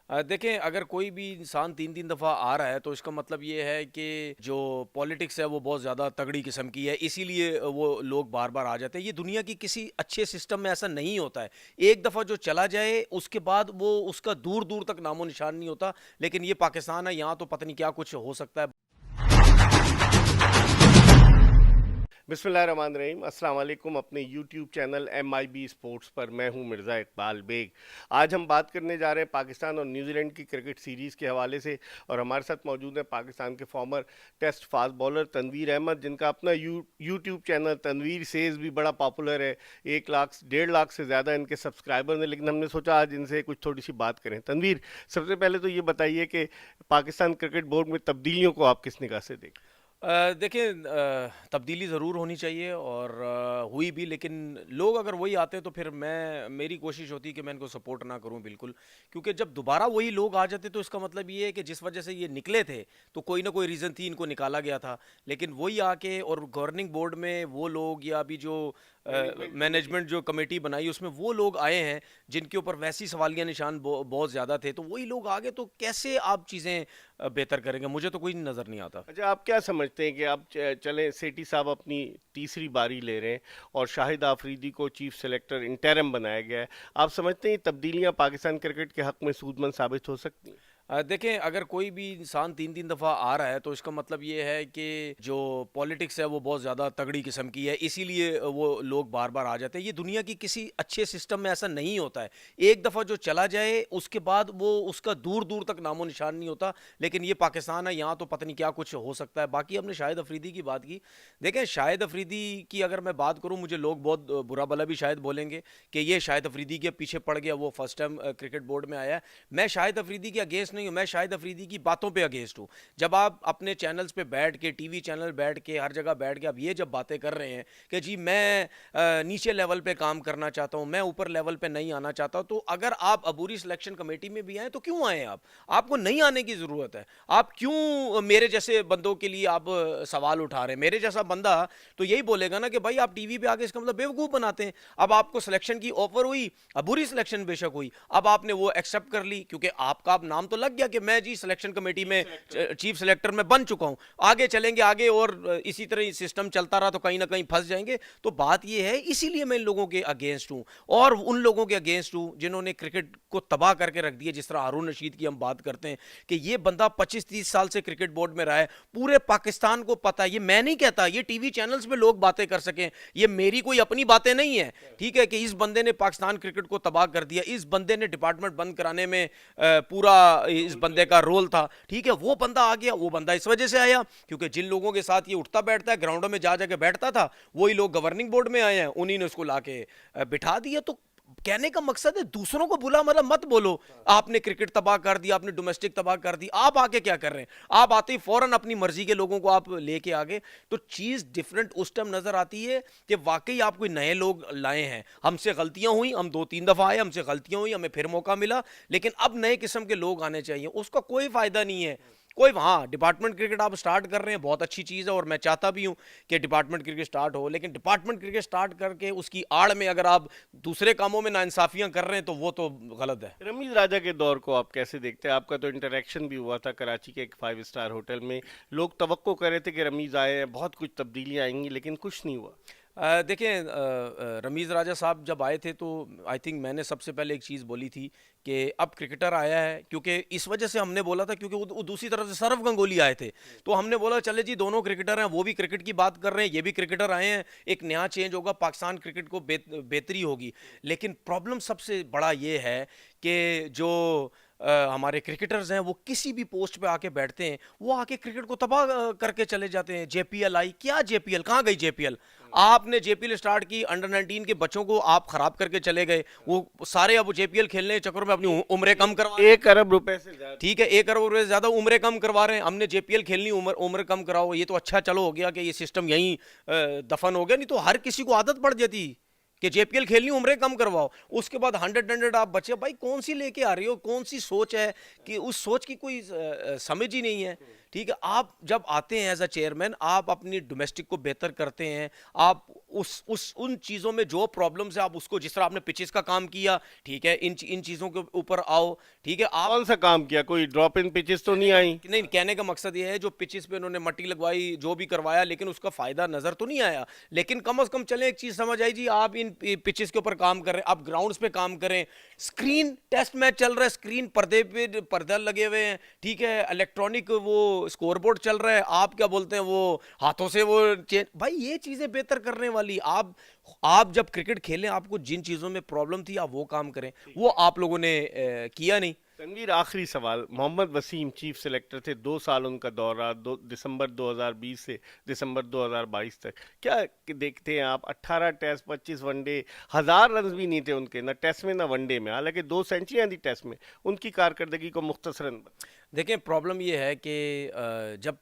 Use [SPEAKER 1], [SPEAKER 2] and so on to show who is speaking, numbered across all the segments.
[SPEAKER 1] देखें, अगर कोई भी इंसान 3-3 दफ़ा आ रहा है तो इसका मतलब ये है कि जो पॉलिटिक्स है वो बहुत ज़्यादा तगड़ी किस्म की है, इसीलिए वो लोग बार-बार आ जाते हैं। ये दुनिया की किसी अच्छे सिस्टम में ऐसा नहीं होता है। एक दफ़ा जो चला जाए उसके बाद वो उसका दूर-दूर तक नामो-निशान नहीं होता। लेकिन ये पाकिस्तान है, यहाँ तो पता नहीं क्या कुछ हो सकता है।
[SPEAKER 2] बिस्मिल्लाहिर्रहमानिर्रहीम अस्सलाम वालेकुम। अपने यूट्यूब चैनल MIB स्पोर्ट्स पर मैं हूं मिर्ज़ा इकबाल बेग। आज हम बात करने जा रहे हैं पाकिस्तान और न्यूजीलैंड की क्रिकेट सीरीज़ के हवाले से, और हमारे साथ मौजूद है पाकिस्तान के former test fast bowler Tanveer Ahmed, जिनका अपना यूट्यूब चैनल तनवीर सेज भी बड़ा पॉपुलर है। 1 लाख 1.5 लाख से ज़्यादा इनके सब्सक्राइबर हैं, लेकिन हमने सोचा आज इनसे कुछ थोड़ी सी बात करें। तनवीर, सबसे पहले तो ये बताइए कि पाकिस्तान क्रिकेट बोर्ड में तब्दीलियों को आप किस निगाह से देखें?
[SPEAKER 1] देखिए, तब्दीली ज़रूर होनी चाहिए और हुई भी, लेकिन लोग अगर वही आते तो फिर मेरी कोशिश होती कि मैं इनको सपोर्ट ना करूं बिल्कुल। क्योंकि जब दोबारा वही लोग आ जाते तो इसका मतलब ये है कि जिस वजह से ये निकले थे तो कोई ना कोई रीज़न थी, इनको निकाला गया था। लेकिन वही आके और गवर्निंग बोर्ड में वो लोग या अभी जो
[SPEAKER 2] मैनेजमेंट कमेटी।
[SPEAKER 1] मैनेजमेंट जो कमेटी बनाई उसमें वो लोग आए हैं जिनके ऊपर वैसी सवालिया निशान बहुत ज़्यादा थे, तो वही लोग आगे तो कैसे आप चीज़ें बेहतर करेंगे, मुझे तो कोई नज़र नहीं आता।
[SPEAKER 2] अच्छा, आप क्या समझते हैं कि आप चलें, सेठी साहब अपनी तीसरी बारी ले रहे हैं और शाहिद आफरीदी को चीफ सेलेक्टर इंटरिम बनाया गया है। आप समझते हैं ये तब्दीलियां पाकिस्तान क्रिकेट के हक में सूदमंद साबित हो सकती हैं?
[SPEAKER 1] देखें, अगर कोई भी इंसान 3-3 दफ़ा आ रहा है तो इसका मतलब ये है कि जो पॉलिटिक्स है वो बहुत ज़्यादा तगड़ी किस्म की है, इसीलिए वो लोग बार-बार आ जाते हैं। ये दुनिया की किसी अच्छे सिस्टम में ऐसा नहीं होता है। एक दफ़ा जो चला जाए उसके बाद वो उसका दूर-दूर तक नामो-निशान नहीं होता। लेकिन ये पाकिस्तान है, यहाँ तो पता नहीं क्या कुछ हो सकता है। बाकी हमने शाहिद अफरीदी की बात की। देखें, शाहिद अफरीदी की अगर मैं बात करूँ, मुझे लोग बहुत बुरा-भला भी शायद बोलेंगे कि ये शाहिद अफरीदी के पीछे पड़ गया, वो फर्स्ट टाइम क्रिकेट बोर्ड में आया है। मैं शाहिद अफरीदी के अगेंस्ट नहीं हूँ, मैं शाहिद अफरीदी की बातों पे अगेंस्ट हूँ। जब आप अपने चैनल्स पे बैठ के, टीवी चैनल बैठ के, हर जगह बैठ के आप ये जब बातें कर रहे हैं कि जी मैं नीचे लेवल पे काम करना चाहता हूँ, मैं ऊपर लेवल पे नहीं आना चाहता, तो अगर आप अबूरी सिलेक्शन कमेटी में भी आए तो क्यों आए आप? आपको नहीं आने की ज़रूरत है। आप क्यों मेरे जैसे बंदों के लिए आप सवाल उठा रहे हैं? मेरे जैसा बंदा तो यही बोलेगा ना कि भाई आप टीवी पे आके इसका मतलब बेवकूफ़ बनाते हैं। अब आपको सिलेक्शन की ऑफर हुई, बुरी सिलेक्शन बेशक हुई, अब आपने वो एक्सेप्ट कर ली क्योंकि आपका अब नाम तो लग गया कि मैं जी सिलेक्शन कमेटी में चीफ सिलेक्टर में बन चुका हूं। आगे चलेंगे आगे और इसी तरह सिस्टम चलता रहा तो कहीं ना कहीं फंस जाएंगे। तो बात यह है, इसीलिए मैं इन लोगों के अगेंस्ट हूं और उन लोगों के अगेंस्ट हूं जिन्होंने क्रिकेट को तबाह करके रख दिया। जिस तरह हारून रशीद की हम बात करते हैं कि ये बंदा 25-30 साल से क्रिकेट बोर्ड में रहा है, पूरे पाकिस्तान को पता है। ये मैं नहीं कहता, ये टीवी चैनल्स पे लोग बातें कर सकें, ये मेरी कोई अपनी बातें नहीं है। ठीक है कि इस बंदे ने पाकिस्तान क्रिकेट को तबाह कर दिया, इस बंदे ने डिपार्टमेंट बंद कराने में पूरा इस बंदे का रोल था। ठीक है, वो बंदा आ गया, वो बंदा इस वजह से आया क्योंकि जिन लोगों के साथ ये उठता बैठता है, ग्राउंडों में जा जाके बैठता था, वही लोग गवर्निंग बोर्ड में आए हैं, उन्हीं ने उसको लाके बिठा दिया। तो कहने का मकसद है दूसरों को बुला मतलब मत बोलो आपने क्रिकेट तबाह कर दिया, आपने डोमेस्टिक तबाह कर दी। आप आके क्या कर रहे हैं? आप आते ही फौरन अपनी मर्जी के लोगों को आप लेके आगे, तो चीज डिफरेंट उस टाइम नजर आती है कि वाकई आप कोई नए लोग लाए हैं। हमसे गलतियां हुई, हम 2-3 दफा आए, हमसे गलतियां हुई, हमें फिर मौका मिला, लेकिन अब नए किस्म के लोग आने चाहिए। उसका कोई फायदा नहीं है कोई। हाँ, डिपार्टमेंट क्रिकेट आप स्टार्ट कर रहे हैं, बहुत अच्छी चीज़ है और मैं चाहता भी हूँ कि डिपार्टमेंट क्रिकेट स्टार्ट हो, लेकिन डिपार्टमेंट क्रिकेट स्टार्ट करके उसकी आड़ में अगर आप दूसरे कामों में नाइंसाफियां कर रहे हैं तो वो तो गलत है।
[SPEAKER 2] रमीज राजा के दौर को आप कैसे देखते हैं? आपका तो इंटरेक्शन भी हुआ था कराची के एक 5 स्टार होटल में। लोग तवक्को कर रहे थे कि रमीज आए हैं, बहुत कुछ तब्दीलियां आएंगी, लेकिन कुछ नहीं हुआ।
[SPEAKER 1] देखिए, रमीज़ राजा साहब जब आए थे तो आई थिंक मैंने सबसे पहले एक चीज़ बोली थी कि अब क्रिकेटर आया है, क्योंकि इस वजह से हमने बोला था क्योंकि वो दूसरी तरफ से सौरव गंगोली आए थे। तो हमने बोला चले जी दोनों क्रिकेटर हैं, वो भी क्रिकेट की बात कर रहे हैं, ये भी क्रिकेटर आए हैं, एक नया चेंज होगा, पाकिस्तान क्रिकेट को बेहतरी होगी। लेकिन प्रॉब्लम सबसे बड़ा ये है कि जो हमारे क्रिकेटर्स हैं वो किसी भी पोस्ट पे आके बैठते हैं, वो आके क्रिकेट को तबाह करके चले जाते हैं। जेपीएल आई, क्या जेपीएल, कहाँ गई जेपीएल? आपने जेपीएल स्टार्ट की, अंडर 19 के बच्चों को आप खराब करके चले गए, वो सारे अब जेपीएल खेलने के चक्कर में अपनी उम्रें कम करवा।
[SPEAKER 2] 1 अरब रुपए से ज्यादा।
[SPEAKER 1] ठीक है, 1 करोड़ से ज्यादा उम्रें कम करवा रहे हैं। हमने जेपीएल खेलनी, उम्र कम कराओ, ये तो अच्छा चलो हो गया कि ये सिस्टम यहीं दफन हो गया, नहीं तो हर किसी को आदत पड़ जाती कि जेपीएल खेलनी, उम्रें कम करवाओ। उसके बाद 100 आप बचे। भाई कौन सी लेके आ रही हो, कौन सी सोच है कि उस सोच की कोई समझ ही नहीं है। ठीक है, आप जब आते हैं एज अ चेयरमैन, आप अपनी डोमेस्टिक को बेहतर करते हैं, आप उस उन चीज़ों में जो प्रॉब्लम्स है आप उसको, जिस तरह आपने पिचेस का काम किया, ठीक है, इन चीज़ों के ऊपर आओ, ठीक है। आप
[SPEAKER 2] कौन सा काम किया? कोई ड्रॉप इन पिचेस तो नहीं आई?
[SPEAKER 1] नहीं, कहने का मकसद ये है जो पिचेस पे उन्होंने मट्टी लगवाई, जो भी करवाया, लेकिन उसका फायदा नजर तो नहीं आया। लेकिन कम से कम चले, एक चीज समझ आई जी, आप इन पिचेस के ऊपर काम कर रहे हैं, आप ग्राउंड्स पे काम करें, स्क्रीन टेस्ट मैच चल रहा है, स्क्रीन पर्दे पे पर्दा लगे हुए हैं, ठीक है, इलेक्ट्रॉनिक वो स्कोरबोर्ड चल रहा है, आप क्या बोलते हैं वो हाथों से वो भाई ये चीजें बेहतर करने वाली, आप जब क्रिकेट खेलें, आपको जिन चीजों में प्रॉब्लम थी आप वो काम करें, वो आप लोगों ने किया नहीं।
[SPEAKER 2] तनवीर, आखिरी सवाल। मोहम्मद वसीम चीफ सेलेक्टर थे, 2 साल उनका दौरा, दिसंबर 2020 से दिसंबर 2022 तक। क्या देखते हैं आप? 18 टेस्ट, 25 वनडे, 1000 रन भी नहीं थे उनके, ना टेस्ट में ना वनडे में, हालांकि 2 सेंचुरियां थी टेस्ट में। उनकी कारकर्दगी को मुख्तसरन
[SPEAKER 1] देखें, प्रॉब्लम ये है कि जब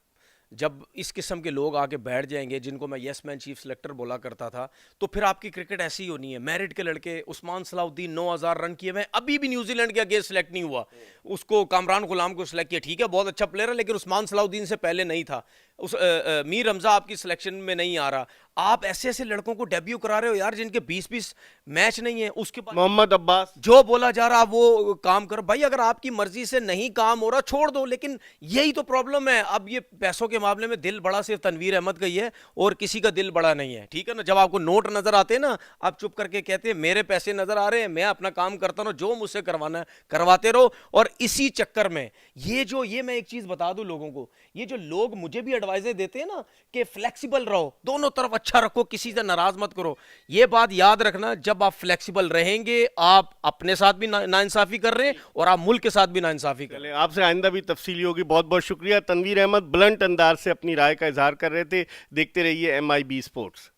[SPEAKER 1] जब इस किस्म के लोग आके बैठ जाएंगे, जिनको मैं यस मैन चीफ सेलेक्टर बोला करता था, तो फिर आपकी क्रिकेट ऐसी ही होनी है। मेरिट के लड़के, उस्मान सलाउद्दीन 9000 रन किए हुए, अभी भी न्यूजीलैंड के अगेंस्ट सेलेक्ट नहीं हुआ, उसको कामरान गुलाम को सिलेक्ट किया, ठीक है, बहुत अच्छा प्लेयर है, लेकिन उस्मान सलाउद्दीन से पहले नहीं था। मीर रमजा आपकी सिलेक्शन में नहीं आ रहा। आप ऐसे ऐसे लड़कों को डेब्यू करा रहे हो यार, जिनके 20-20 मैच नहीं है, उसके बाद
[SPEAKER 2] मोहम्मद अब्बास,
[SPEAKER 1] जो बोला जा रहा वो काम करो भाई। अगर आपकी मर्जी से नहीं काम हो रहा, छोड़ दो। लेकिन यही तो प्रॉब्लम है। अब ये पैसों के मामले में दिल बड़ा सिर्फ तनवीर अहमद का ही है, और किसी का दिल बड़ा नहीं है, ठीक है ना। जब आपको नोट नजर आते हैं ना, आप चुप करके कहते हैं मेरे पैसे नजर आ रहे हैं, मैं अपना काम करता हूं, जो मुझसे करवाना है करवाते रहो। और इसी चक्कर में ये मैं एक चीज बता दूं लोगों को, ये जो लोग मुझे भी एडवाइस देते हैं ना कि फ्लेक्सिबल रहो, दोनों तरफ अच्छा रखो, किसी से नाराज मत करो, ये बात याद रखना। जब आप फ्लेक्सिबल रहेंगे, आप अपने साथ भी नाइंसाफी कर रहे हैं और आप मुल्क के साथ भी नाइंसाफी कर रहे हैं।
[SPEAKER 2] आपसे आइंदा भी तफसीली होगी। बहुत बहुत शुक्रिया। तनवीर अहमद ब्लंट अंदाज से अपनी राय का इजहार कर रहे थे। देखते रहिए MIB स्पोर्ट्स।